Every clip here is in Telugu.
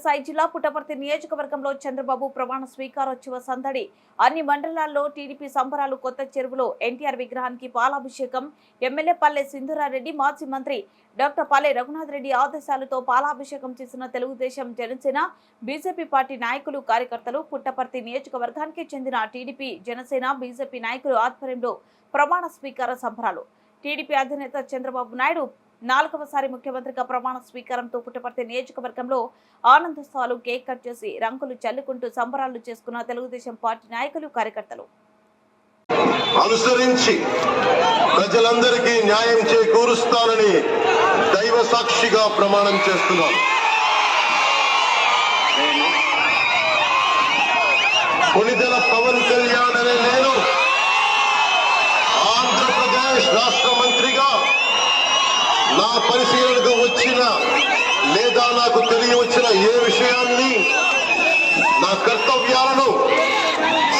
సత్యసాయి జిల్లా పుట్టపర్తి నియోజకవర్గంలో చంద్రబాబు ప్రమాణ స్వీకారోత్సవ సందడి. అన్ని మండలాల్లో టీడీపీ సంబరాలు. కొత్త చెరువులో ఎన్టీఆర్ విగ్రహానికి పాలాభిషేకం. ఎమ్మెల్యే పల్లె సింధూరారెడ్డి, మాజీ మంత్రి డాక్టర్ పల్లె రఘునాథ్ రెడ్డి ఆదేశాలతో పాలాభిషేకం చేసిన తెలుగుదేశం, జనసేన, బీజేపీ పార్టీ నాయకులు, కార్యకర్తలు. పుట్టపర్తి నియోజకవర్గానికి చెందిన టీడీపీ, జనసేన, బీజేపీ నాయకులు ఆధ్వర్యంలో ప్రమాణ స్వీకార సంబరాలు. టీడీపీ అధినేత చంద్రబాబు నాయుడు 4వసారి ముఖ్యమంత్రిగా ప్రమాణ స్వీకారంతో పుట్టపర్తి నియోజకవర్గంలో ఆనందోత్సవాలు. కేక్ కట్ చేసి రంగులు చల్లుకుంటూ సంబరాలు చేసుకున్న తెలుగుదేశం పార్టీ నాయకులు, కార్యకర్తలు. అనుసరించి ప్రజలందరికీ న్యాయం చేకూరుస్తానని దైవ సాక్షిగా ప్రమాణం చేస్తున్నాను. కొణిదెల పవన్ కళ్యాణ్ అనే నేను ఆంధ్రప్రదేశ్ రాష్ట్ర మంత్రిగా నా పరిశీలనకు వచ్చిన లేదా నాకు తెలియవచ్చిన ఏ విషయాన్ని, నా కర్తవ్యాలను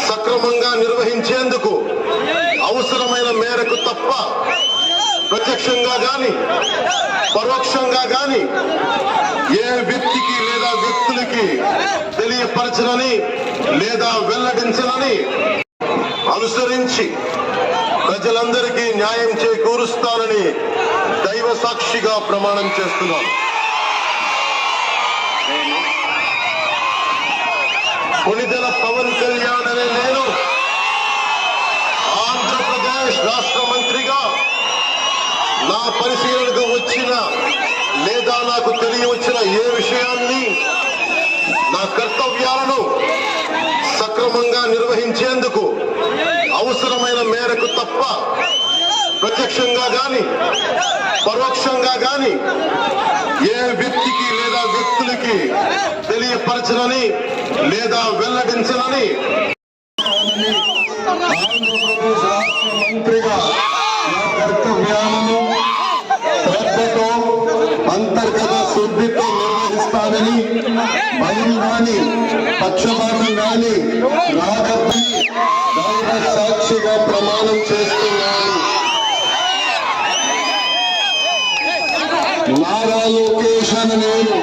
సక్రమంగా నిర్వహించేందుకు అవసరమైన మేరకు తప్ప ప్రత్యక్షంగా గాని పరోక్షంగా గాని ఏ వ్యక్తికి లేదా వ్యక్తులకి తెలియపరచనని లేదా వెల్లడించనని అనుసరించి ప్రజలందరికీ న్యాయం చేకూరుస్తానని దైవ సాక్షిగా ప్రమాణం చేస్తున్నాను. కొణిదెల పవన్ కళ్యాణ్ అనే నేను ఆంధ్రప్రదేశ్ రాష్ట్ర మంత్రిగా నా పరిశీలనకు వచ్చిన లేదా నాకు తెలియవచ్చిన ఏ విషయాన్ని, నా కర్తవ్యాలను సక్రమంగా నిర్వహించేందుకు అవసరమైన మేరకు తప్ప ప్రత్యక్షంగా గాని పరోక్షంగా గాని ఏ వ్యక్తికి లేదా వ్యక్తులకి తెలియపరచనని లేదా వెల్లడించనని ఆంధ్రప్రదేశ్ రాష్ట్ర మంత్రిగా నా కర్తవ్యాలను శ్రద్ధతో అంతర్గత శుద్ధితో నిర్వహిస్తానని భయం గాని పక్షపాతం గాని రాగద్దని దైవ సాక్షిగా ప్రమాణం చేస్తున్నాను. నారా లోకేష్ అనే నేను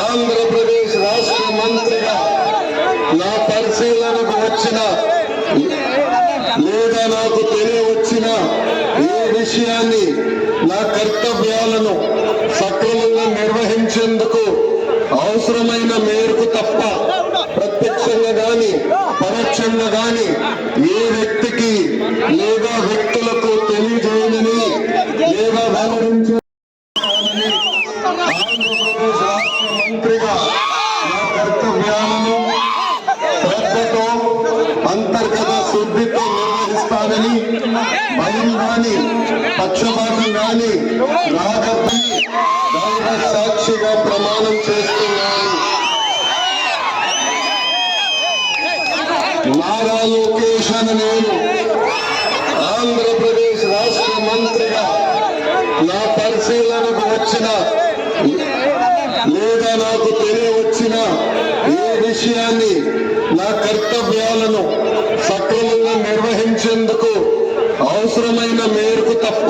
ఆంధ్రప్రదేశ్ రాష్ట్ర మంత్రిగా నా పరిశీలనకు వచ్చిన లేదా నాకు తెలియవచ్చిన ఏ విషయాన్ని, నా కర్తవ్యాలను సక్రమంగా నిర్వహించేందుకు అవసరమైన మేరకు తప్ప ప్రత్యక్షంగా గాని పరోక్షంగా గాని ఏ వ్యక్తికి లేదా వ్యక్తులకు తెలియజేయనని లేదా వెల్లడించ ఆంధ్రప్రదేశ్ రాష్ట్ర మంత్రిగా నా కర్తవ్యాలను శ్రద్ధతో అంతర్గత శుద్ధితో నిర్వహిస్తానని భయం గాని పక్షపాతం గాని రాగద్దని దైవ సాక్షిగా ప్రమాణం చేస్తున్నాను. నారా లోకేష్ అనే నేను ఆంధ్రప్రదేశ్ రాష్ట్ర మంత్రిగా నా పరిశీలనకు వచ్చిన లేదా నాకు తెలియవచ్చిన ఏ విషయాన్ని, నా కర్తవ్యాలను సక్రమంగా నిర్వహించేందుకు అవసరమైన మేరకు తప్ప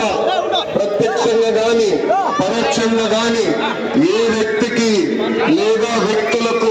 ప్రత్యక్షంగా గాని పరోక్షంగా గాని ఏ వ్యక్తికి లేదా వ్యక్తులకు